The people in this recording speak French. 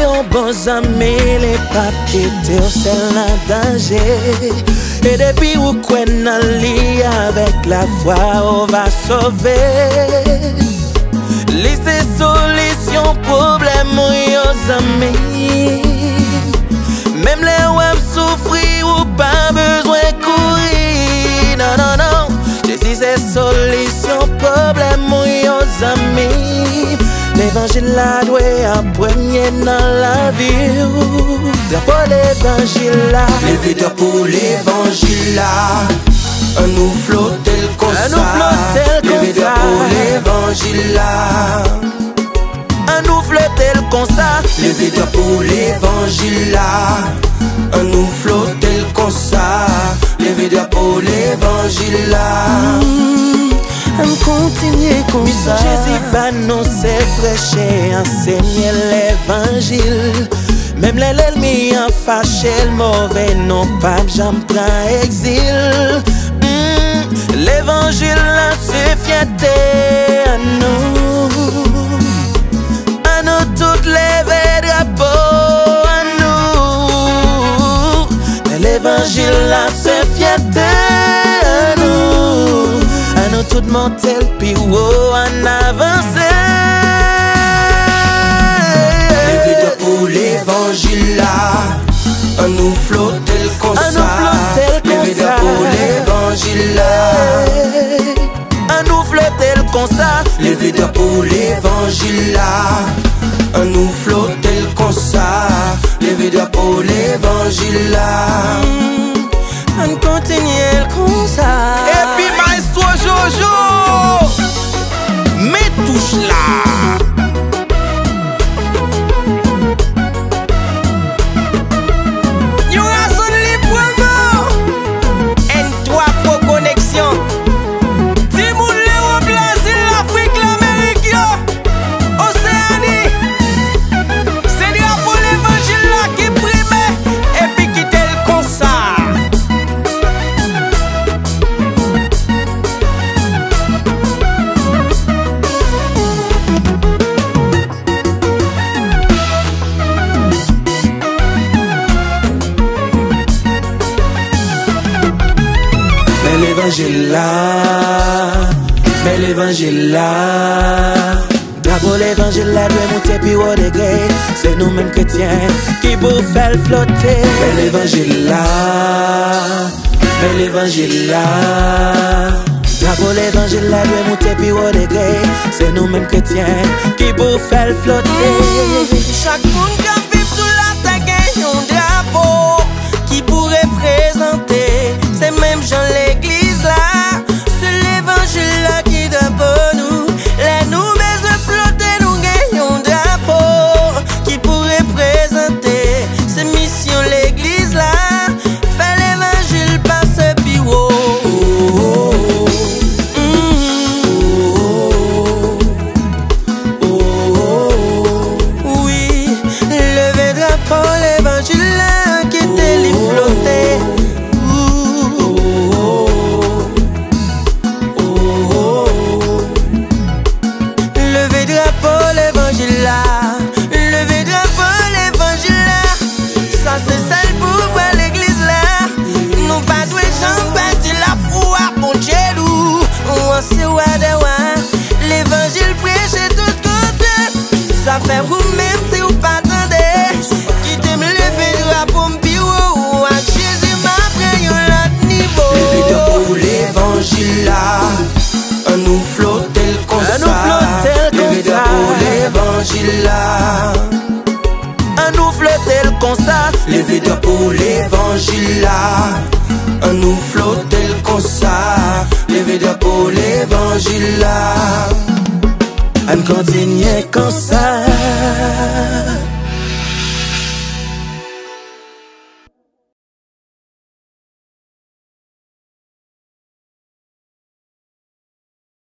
un bon ami, les papes étaient au sel en danger. Et depuis où qu'on allie avec la foi, on va sauver. Laissez solution, problème, aux amis. Même les web souffrir ou pas besoin courir. Non, non, non. Jésus c'est solution, problème, aux amis. L'évangile là doit être premier dans la vie. Pour l'évangile là, levez pour l'évangile là. Un nous flotter le concert. Levez pour l'évangile là. Un nous flotter le concert. Levez pour l'évangile là. Un nous flotter le concert. Levez pour l'évangile là. On continue comme ça. Jésus va nous prêcher, enseigner l'évangile. Même les ennemis en fâché, le mauvais non pas j'en prends exil. L'évangile là c'est fierté à nous. À nous toutes les drapeaux à nous. L'évangile là c'est fierté à nous. À nous toutes monter le plus haut en avancer. Pour l'évangile là, un nous flotter le concert. Levez pour l'évangile là, un nous flotter le concert. Levez pour l'évangile là, un nous flotter le concert. Levez pour l'évangile là, on continue le concert. Et puis maestro Jojo, mais touche là. L'évangile là, mais l'évangile là. D'abord l'évangile là doit monter plus haut degré. C'est nous-mêmes chrétiens qui pour faire flotter. Mais l'évangile là, mais l'évangile là. D'abord l'évangile là doit monter plus haut degré. C'est nous-mêmes chrétiens qui pour faire flotter. Chaque monde qui vit sous la terre gagne un drapeau qui pourrait présenter. C'est même Jean l'église là. C'est l'évangile là qui donne pour nous. Les nouvelles flotter nous gagnons un drapeau qui pourrait présenter. C'est mission l'église là. Fait l'évangile passer plus haut. Oui, levez drapeau l'évangile là qui était les flotter. L'évangile prêche tout côté. Ça fait vous-même si vous pas attendez. Qui t'aime lever drapeau m'piro. Jésus m'a pris un autre niveau. Levez pour l'évangile là, un nous flotter le concert. Levez pour l'évangile là, un nous flotter le concert. Levez pour l'évangile là, un nous flotter le concert. Levez pour l'évangile là, on continue comme ça.